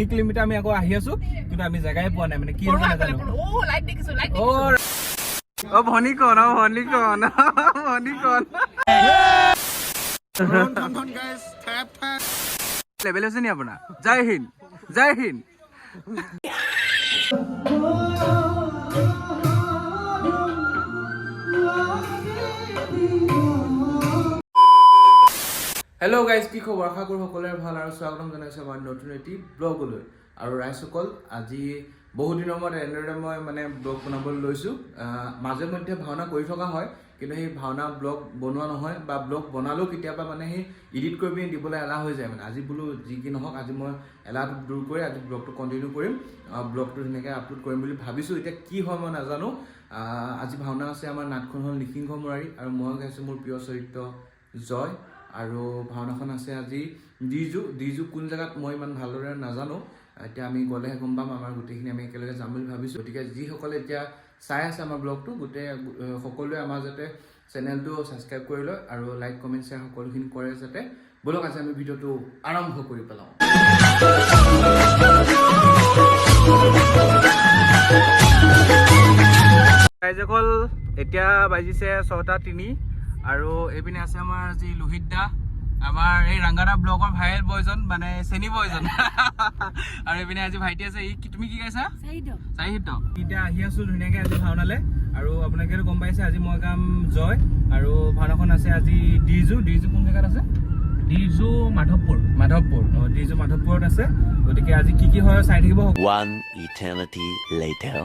3 kilometre আমি আকৌ আহি আছো কিন্তু আমি জাগাই পোৱা নাই মানে কি হৈছে নাজানো লাইট দেখিছো লাইট ও ভনি কোন guys, tap. লেভেল আছে নি আপোনাৰ জয় হিন্দ হেল্ল' গাইজ কি খবৰ আশা কৰোঁ সকলোৰে ভাল আৰু স্বাগতম জনাইছোঁ আমাৰ নতুন এটি ব্লগলৈ আৰু ৰাইজসকল আজি বহু দিনৰ মূৰত এনেদৰে মই মানে ব্লগ বনাবলৈ লৈছোঁ মাজে মধ্যে ভাওনা কৰি থকা হয় কিন্তু সেই ভাওনা ব্লগ বনোৱা নহয় বা ব্লগ বনালেও কেতিয়াবা মানে সেই এডিট কৰি পিনি দিবলৈ এলাহ হৈ যায় মানে আজি বোলো যি কি নহওক আজি মই এলাহটো দূৰ কৰি আজি ব্লগটো কণ্টিনিউ কৰিম ব্লগটো ধুনীয়াকৈ আপলোড কৰিম বুলি ভাবিছোঁ এতিয়া কি হয় মই নাজানো আজি ভাওনা আছে আমাৰ নাটখন হ'ল নিসিংহ মুৰাৰী আৰু মই গাইছোঁ মোৰ প্ৰিয় চৰিত্ৰ জয় আৰু ভাওনাখন আছে আজি ডিজু কোন জেগাত মই ইমান ভালদৰে নাজানো এতিয়া আমি গ'লেহে গম পাম আমাৰ গোটেইখিনি আমি একেলগে যাম বুলি ভাবিছোঁ গতিকে যিসকলে এতিয়া চাই আছে আমাৰ ব্লগটো গোটেই সকলোৱে আমাৰ যাতে চেনেলটো ছাবস্ক্ৰাইব কৰি লয় আৰু লাইক কমেণ্ট শ্বেয়াৰ সকলোখিনি কৰে যাতে বলক আজি আমি ভিডিঅ'টো আৰম্ভ কৰি পেলাওঁ ৰাইজসকল এতিয়া বাজিছে 6:03 আৰু এইপিনে আছে আমাৰ যি লোহিত দা আমাৰ এই ৰাংগাদা ব্লগৰ ভাইৰেল বয়জন মানে চেনি বয়জন আৰু এইপিনে আজি ভাইটি আছে তুমি কি গাইছা চাহিদ এতিয়া আহি আছো ধুনীয়াকৈ আজি ভাওনালে আৰু আপোনালোকে গম পাইছে আজি মই গাম জয় আৰু ভাওনাখন আছে আজি ডিজু কোন জেগাত আছে ডিজু মাধৱপুৰ ডিজু মাধৱপুৰত আছে গতিকে আজি কি হয় চাই থাকিব 1 eternity later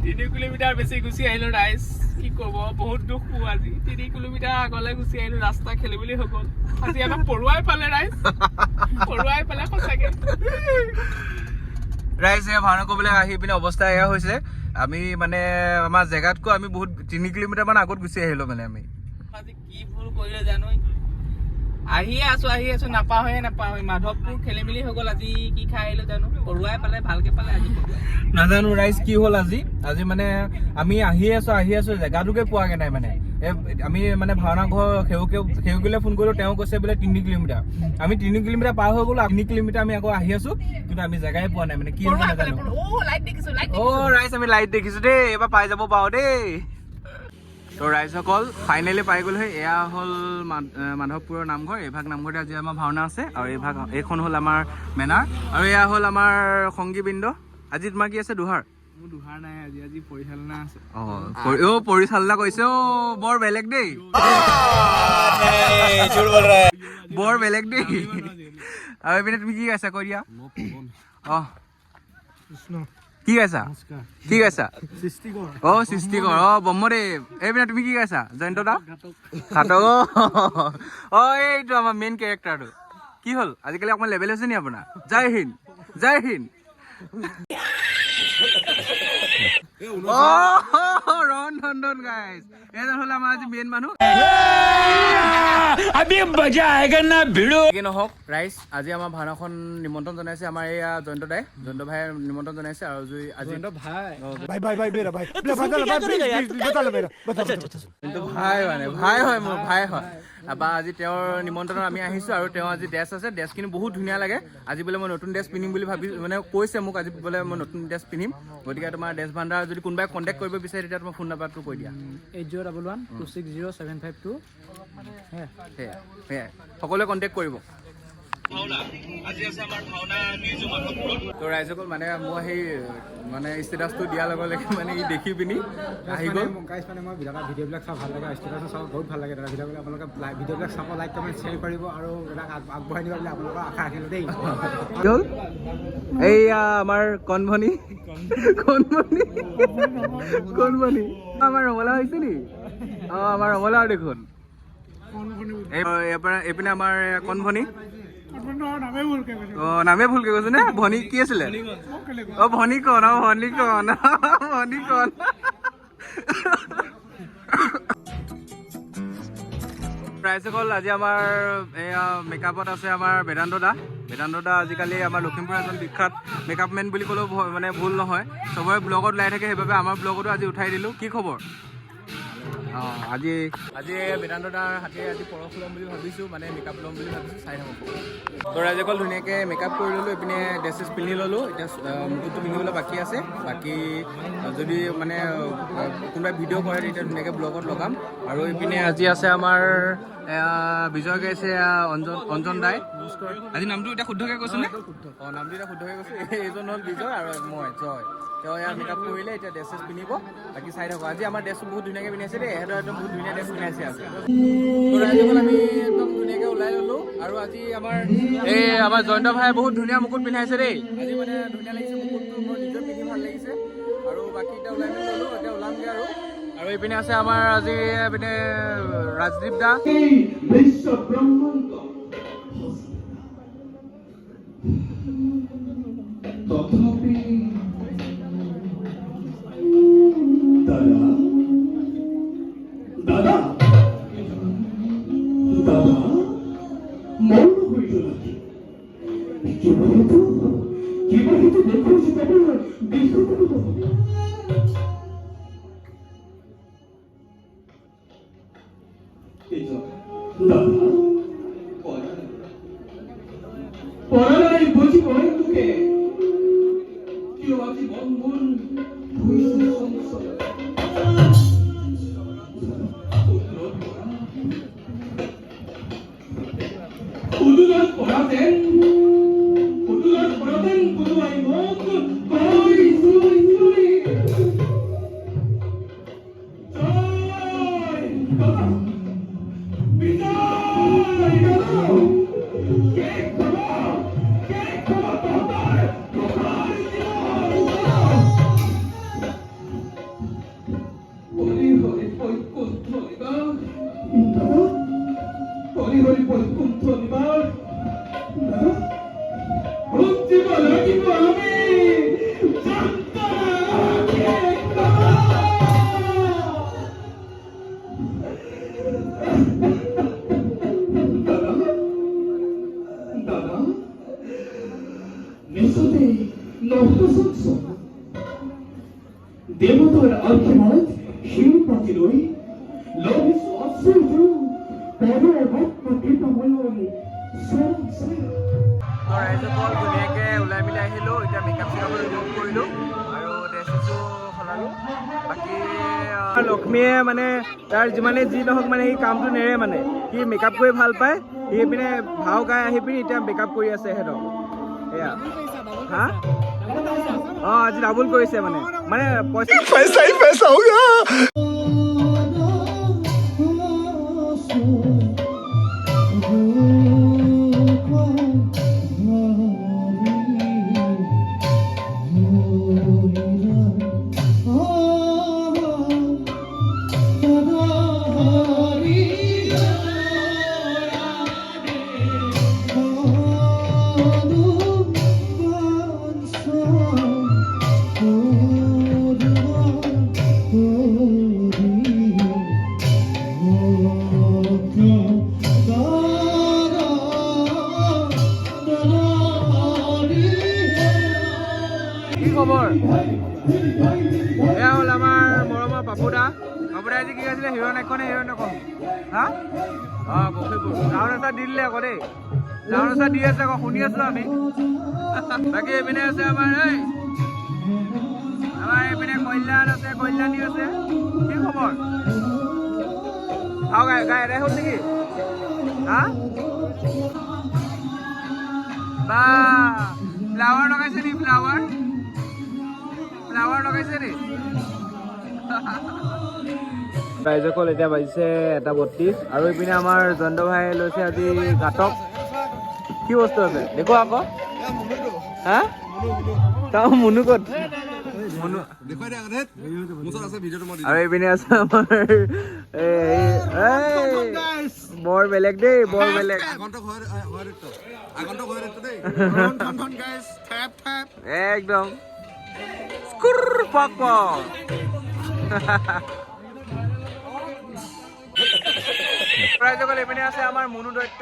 3 কিলোমিটাৰ বেছি গুচি আহিলো ৰাইজ কি ক'ব বহুত দুখ পো আজি 3 কিলোমিটাৰ আগলৈ গুচি আহিলো ৰাস্তা খেলি বুলি হৈ গ'ল আজি আমাক পৰুৱাই পালে ৰাইজ পৰুৱাই পালে সঁচাকে ৰাইজ এয়া ভাওনা কৰিবলৈ আহি পিনে অৱস্থা এয়া হৈছে আমি মানে আমাৰ জেগাতকৈ আমি বহুত 3 কিলোমিটাৰ মান আগত গুচি আহিলো মানে আমি আজি কি ভুল কৰিলে জানো আহিয়ে আছো নাপাহৰি মাধৱপুৰ খেলি মেলি হৈ গ'ল আজি কি খাই আহিলো জানো পৰুৱাই পালে ভালকে পালে আজি নাজানো ৰাইজ কি হ'ল আজি মানে আমি আহি আছো জেগাটোকে পোৱাগে নাই মানে আমি মানে ভাওনা ঘৰ সেউকিলে ফোন কৰিলো তেওঁ কৈছে বোলে 3 কিলোমিটাৰ আমি 3 কিলোমিটাৰ পাৰ হৈ গ'লো 3 কিলোমিটাৰ আমি আকৌ আহি আছো কিন্তু আমি জেগাই পোৱা নাই মানে কি হৈছে নাজানো ৰাইজ আমি লাইট দেখিছো দেই এবাৰ পাই যাব পাৰো দেই তো ৰাইজসকল ফাইনেলি পাই গ'লো এয়া হ'ল মাধৱপুৰৰ নামঘৰ এইভাগ নামঘৰতে আজি আমাৰ ভাওনা আছে আৰু এইখন হ'ল আমাৰ মেনাৰ আৰু এয়া হ'ল আমাৰ সংগীবৃন্দ আজি তোমাৰ কি আছে দুহাৰ নাই আজি পৰিচালনা আছে পৰিচালনা কৰিছে বৰ বেলেগ দেই আৰু এইপিনে তুমি কি গাইছা কৈ দিয়া কি গাইছা সৃষ্টিকৰ ব্ৰহ্মদেৱ এইপিনে তুমি কি গাইছা জয়ন্ত দা ঘাটক এইটো আমাৰ মেইন কেৰেক্টাৰটো কি হ'ল আজিকালি অকমান লেভেল হৈছে নি আপোনাৰ জয় হিন্দ ৰন্ধন গাইজ এজন হ'ল আমাৰ আজি মেইন মানুহ নহওক ৰাইজ আজি আমাৰ ভাওনাখন নিমন্ত্ৰণ জনাইছে আমাৰ এয়া জয়ন্ত ভাই নিমন্ত্ৰণ জনাইছে আৰু আজি ভাই হয় মোৰ ভাই হয় বা আজি তেওঁৰ নিমন্ত্ৰণত আমি আহিছো আৰু তেওঁ আজি ড্ৰেছ আছে ড্ৰেছখিনি বহুত ধুনীয়া লাগে আজি বোলে মই নতুন ড্ৰেছ পিন্ধিম বুলি ভাবি মানে কৈছে মোক আজি বোলে মই নতুন ড্ৰেছ পিন্ধিম গতিকে তোমাৰ ড্ৰেছ ভাণ্ডাৰ যদি কোনোবাই কণ্টেক্ট কৰিব বিচাৰে তেতিয়া তোমাৰ ফোন নাম্বাৰটো কৈ দিয়া 8011260752 সকলোৱে কণ্টেক্ট কৰিব তো ৰাইজসকল মানে মই সেই মানে ষ্টেটাছটো দিয়াৰ লগে লগে মানে ই দেখি পিনি আহি গ'ল মানে মই ভিডিঅ'বিলাক চাওঁ ভাল লাগে ষ্টেটাছ চাওঁ বহুত ভাল লাগে দাদা আপোনালোকে ভিডিঅ'বিলাক চাব লাইক কমেণ্ট শ্বেয়াৰ কৰিব আৰু আগবঢ়াই দিব বুলি আপোনালোকৰ আশা ৰাখিলোঁ দেই হ'ল এইয়া আমাৰ কণভনী আমাৰ ৰঙালাও হৈছে নি আমাৰ ৰঙালাও দেখোন এইপিনে আমাৰ কণভনী নামে ভুলকে কৈছো নে ভনী কি আছিলে ভনীকণ ৰাইজসকল আজি আমাৰ এয়া মেকআপত আছে আমাৰ বেদান্ত দা আজিকালি আমাৰ লখিমপুৰৰ এজন বিখ্যাত মেকআপ মেন বুলি ক'লেও মানে ভুল নহয় চবৰে ব্লগত ওলাই থাকে সেইবাবে আমাৰ ব্লগতো আজি উঠাই দিলোঁ কি খবৰ আজি বেদান্ত দাৰ হাতে আজি পৰশ ল'ম বুলি ভাবিছোঁ, মানে মেকআপ ল'ম বুলি ভাবিছোঁ, চাই থাকক। তো ৰাইজসকল ধুনীয়াকৈ মেকআপ কৰি ল'লোঁ, এইপিনে ড্ৰেছ চেছ পিন্ধি ল'লোঁ, এতিয়া মুকুটটো পিন্ধিবলৈ বাকী আছে। বাকী যদি মানে কোনোবাই ভিডিঅ' কৰে তেতিয়া ধুনীয়াকৈ ব্লগত লগাম। আৰু এইপিনে আজি আছে আমাৰ বিজয় গাইছে অঞ্জন দাই। আজি নামটো এতিয়া শুদ্ধকৈ কৈছোঁ নে? নামটো এতিয়া শুদ্ধকৈ কৈছোঁ। এইজন হ'ল বিজয় আৰু মই জয়। তেওঁ ইয়াৰ মেকআপ কৰিলে, এতিয়া ড্ৰেছ চেছ পিন্ধিব, বাকী চাই থাকক। আজি আমাৰ ড্ৰেছটো বহুত ধুনীয়াকৈ পিন্ধাইছে দেই, সিহঁতৰ একদম বহুত ধুনীয়া ড্ৰেছ পিন্ধাইছে আজি। তো ৰাইজসকল আমি একদম ধুনীয়াকৈ ওলাই ল'লোঁ। আৰু আজি আমাৰ জয়ন্ত ভাই বহুত ধুনীয়া মুকুট পিন্ধাইছে দেই। আজি মানে ধুনীয়া লাগিছে মুকুটটো, মোৰ নিজৰ পিন্ধি ভাল লাগিছে। আৰু বাকী এতিয়া ওলাই মেলি ল'লোঁ, এতিয়া ওলামগৈ আৰু এইপিনে আছে আমাৰ আজি এইপিনে ৰাজদীপ দা। দাদা মৌন হইল নাকি? কেবল তো দেখছি তবে বিশ্বকৃত হবে। দাদা পড়ালাই বুঝি বই তোকে কেউ আজি বন্ধন হইছে সংসার। উদুলাল পড়াতেন পুদুয়াই মুখ কই সুই সুই জয় বাবা বিজয় বাবা কে খবর তোমার হরি হরি বৈকুণ্ঠ নিবাস হরি হরি বৈকুণ্ঠ নিবাস বুঝিব লাগিব আমি দাদা নিশ্চয় নহসংস দেবতার আর্থনাথ শিবপাতি রই লভিস অশ্রুজ ৰাইজসকল ধুনীয়াকৈ ওলাই মেলি আহিলোঁ, এতিয়া মেকআপ চেকআপ ৰিমুভ কৰিলোঁ আৰু ড্ৰেছটো সলালোঁ। বাকী লক্ষ্মীয়ে মানে তাৰ যিমানে যি নহওক মানে সি কামটো নেৰে, মানে সি মেকআপ কৰি ভাল পায়। সি এইপিনে ভাও গাই আহি পিনি এতিয়া মেকআপ কৰি আছে সিহঁতক। এয়া হা আজি ডাবুল কৰিছে মানে পইচা খবৰ? এয়া হ'ল আমাৰ মৰমৰ পাপুদা। পাপুদা আজি কি আছিলে? হিৰণ এখন হা বখীপুৰ ৰাউণ্ড এটা দি দিলে আকৌ দেই, ৰাউণ্ড এটা দি আছে আকৌ, শুনি আছো আমি। বাকী এইপিনে আছে আমাৰ এইপিনে কল্যাণ আছে, কল্যাণী আছে। কি খবৰ? গাই এদাই হ'ল নেকি? হা বা ফ্লাৱাৰ লগাইছে নি? ফ্লাৱাৰ লগাইছে নি? ৰাইজসকল এতিয়া বাজিছে 1:32 আৰু এইপিনে আমাৰ জয়ন্ত ভাই লৈছে আজি ঘাটক। কি বস্তু আছে দেখো আকৌ। হা তাৰ মুনু ক'ত? আৰু এইপিনে আছে আমাৰ বৰ বেলেগ দেই, বৰ বেলেগ একদম ৰাইজসকল এইপিনে আছে আমাৰ মুনু দৈত্য।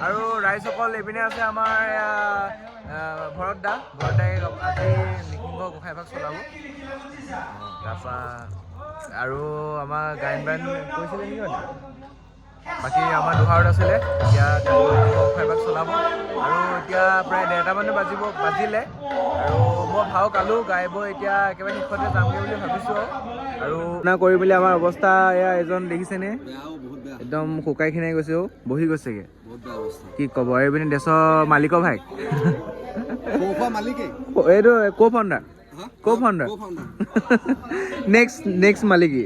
আৰু ৰাইজসকল এইপিনে আছে আমাৰ ভৰত দাই আজি নিসিংহ গোঁসাইভাগ চলাব। তাৰপৰা আৰু আমাৰ গায়ন বায়ন কৰিছিলে নেকি মানে বাকী আমাৰ দুহাৰত আছিলে। এতিয়া গোঁসাইভাগ চলাব আৰু এতিয়া প্ৰায় 1:30 বাজিলে আৰু মই ভাও গালো গাই বৈ এতিয়া একেবাৰে শেষতে যামগৈ বুলি ভাবিছোঁ আৰু কৰি পেলাই আমাৰ অৱস্থা এয়া এজন দেখিছেনে একদম শুকাই খিনাই গৈছে বহি গৈছেগে কি ক'ব। এইপিনে দেশৰ মালিকৰ ভাই এইটো কো ফাউণ্ডাৰ নেক্সট মালিকী